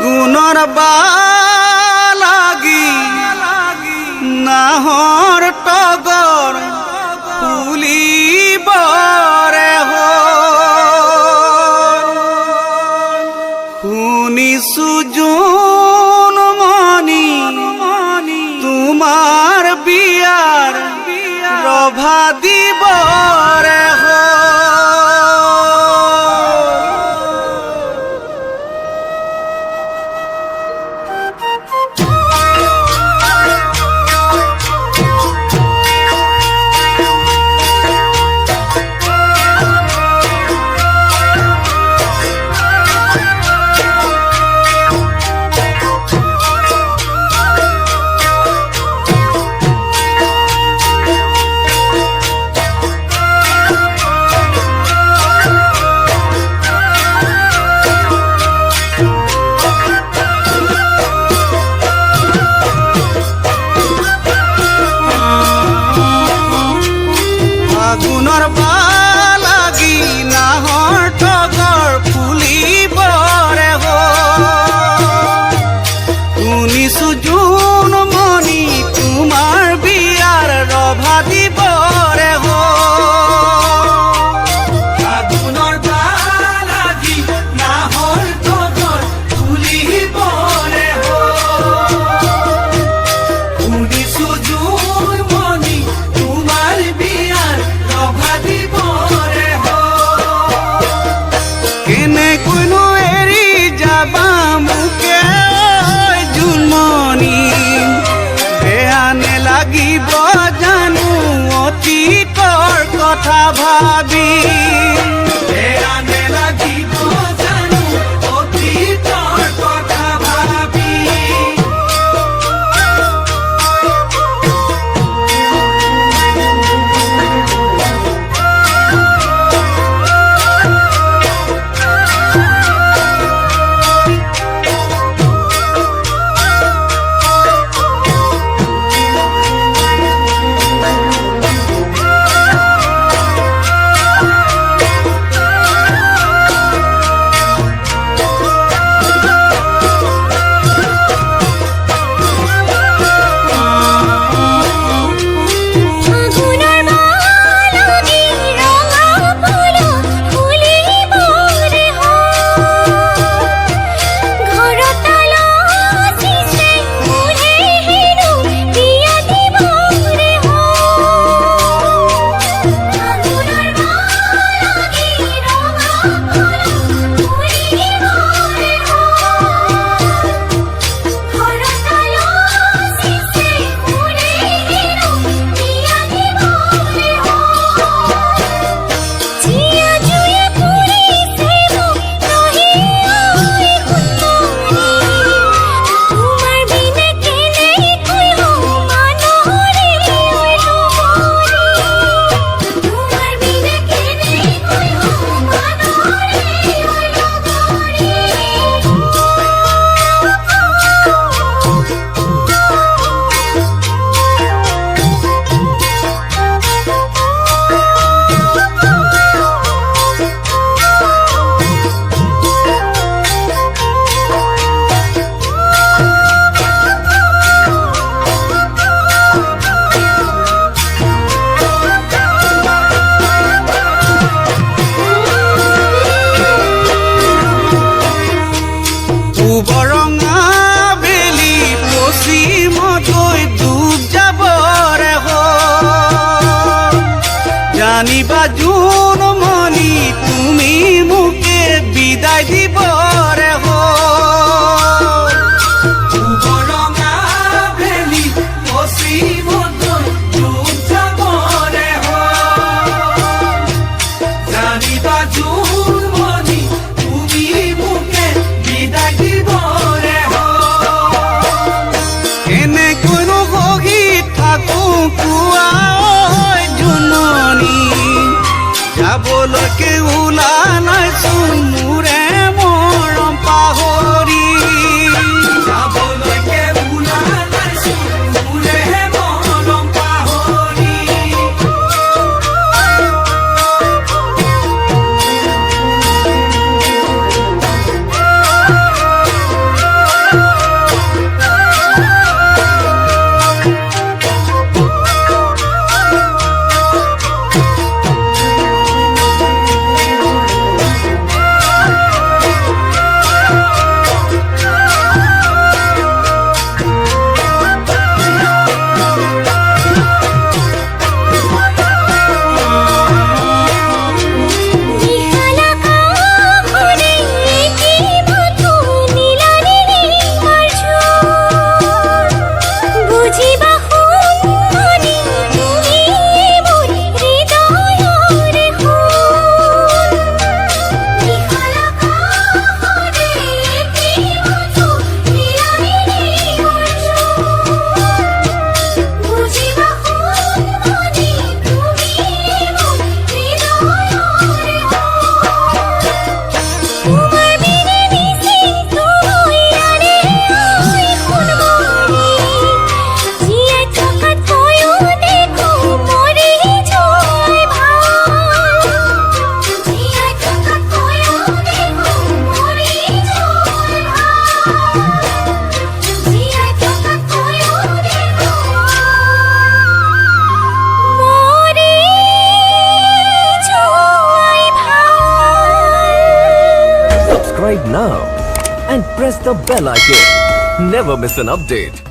ফাগুনৰ বালাগি নাহৰ তগৰ ফুলিবৰে শুনিছো জোনমণি তোমাৰ বিয়াৰ ৰভা দিবৰে ফাগুনৰ বালাগি নাহৰ তগৰ ফুলিবৰে শুনিছো জোনমণি তোমাৰ বিয়াৰ ৰভা দিবৰে ফাগুনৰ বালাগি নাহৰ তগৰ ফুলিবৰে শুনিছো জোনমণি তোমাৰ বিয়াৰ কেনেকৈনো এৰি যাবা মোকে জোনমণি বেয়া নেলাগিব জানো অতীতৰ কথা ভাবি বেয়া নেলাগিব জানো অতীতৰ কথা ভাবি বৰঙা বেলি পশ্চিমতকৈ ডুব যাবৰে জানিবা জোনমণি তুমি মোকে বিদায় দিবৰে বৰঙা বেলি পশ্চিমতকৈ ডুব যাবৰে জানিবা জোনমণি তুমি মোকে বিদায় যাবলৈকে ওলা নাইচোন মোৰে মৰম পাহৰি যাবলৈকে ওলা নাইচোন মোৰে মৰম পাহৰি press the bell icon. Never miss an update.